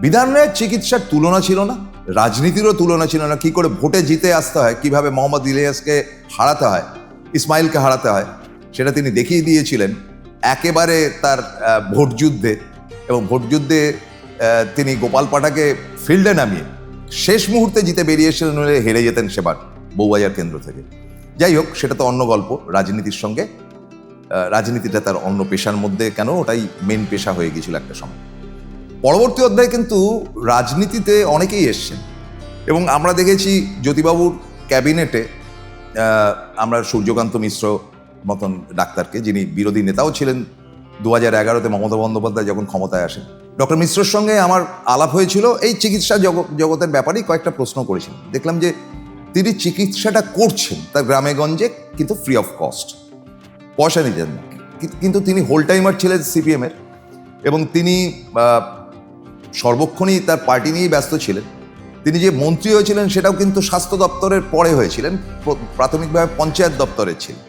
বিধানের চিকিৎসার তুলনা ছিল না, রাজনীতিরও তুলনা ছিল না। কি করে ভোটে জিতে আসতে হয়, কিভাবে মোহাম্মদ ইলিয়াসকে হারাতে হয়, ইসমাইলকে হারাতে হয়, সেটা তিনি দেখিয়ে দিয়েছিলেন একেবারে তার ভোটযুদ্ধে। এবং ভোটযুদ্ধে তিনি গোপাল পাঠাকে ফিল্ডে নামিয়ে শেষ মুহূর্তে জিতে বেরিয়ে এসেছিলেন, নইলে হেরে যেতেন সেবার বউবাজার কেন্দ্র থেকে। যাই হোক, সেটা তো অন্য গল্প। রাজনীতির সঙ্গে রাজনীতিটা তার অন্য পেশার মধ্যে কেন, ওটাই মেন পেশা হয়ে গিয়েছিল একটা সময়। পরবর্তী অধ্যায়ে কিন্তু রাজনীতিতে অনেকেই এসছেন, এবং আমরা দেখেছি জ্যোতিবাবুর ক্যাবিনেটে আমরা সূর্যকান্ত মিশ্র মতন ডাক্তারকে, যিনি বিরোধী নেতাও ছিলেন 2011-তে মমতা বন্দ্যোপাধ্যায় যখন ক্ষমতায় আসেন। ডক্টর মিশ্রর সঙ্গে আমার আলাপ হয়েছিল এই চিকিৎসা জগতের ব্যাপারেই। কয়েকটা প্রশ্ন করেছিলেন, দেখলাম যে তিনি চিকিৎসাটা করছেন তার গ্রামে গঞ্জে, কিন্তু ফ্রি অফ কস্ট, পয়সা নিতেন না। কিন্তু তিনি হোল টাইমার ছিলেন সিপিএমের, এবং তিনি সর্বক্ষণই তার পার্টি নিয়েই ব্যস্ত ছিলেন। তিনি যে মন্ত্রী হয়েছিলেন সেটাও কিন্তু স্বাস্থ্য দপ্তরের পরে হয়েছিলেন, প্রাথমিকভাবে পঞ্চায়েত দপ্তরের ছিলেন।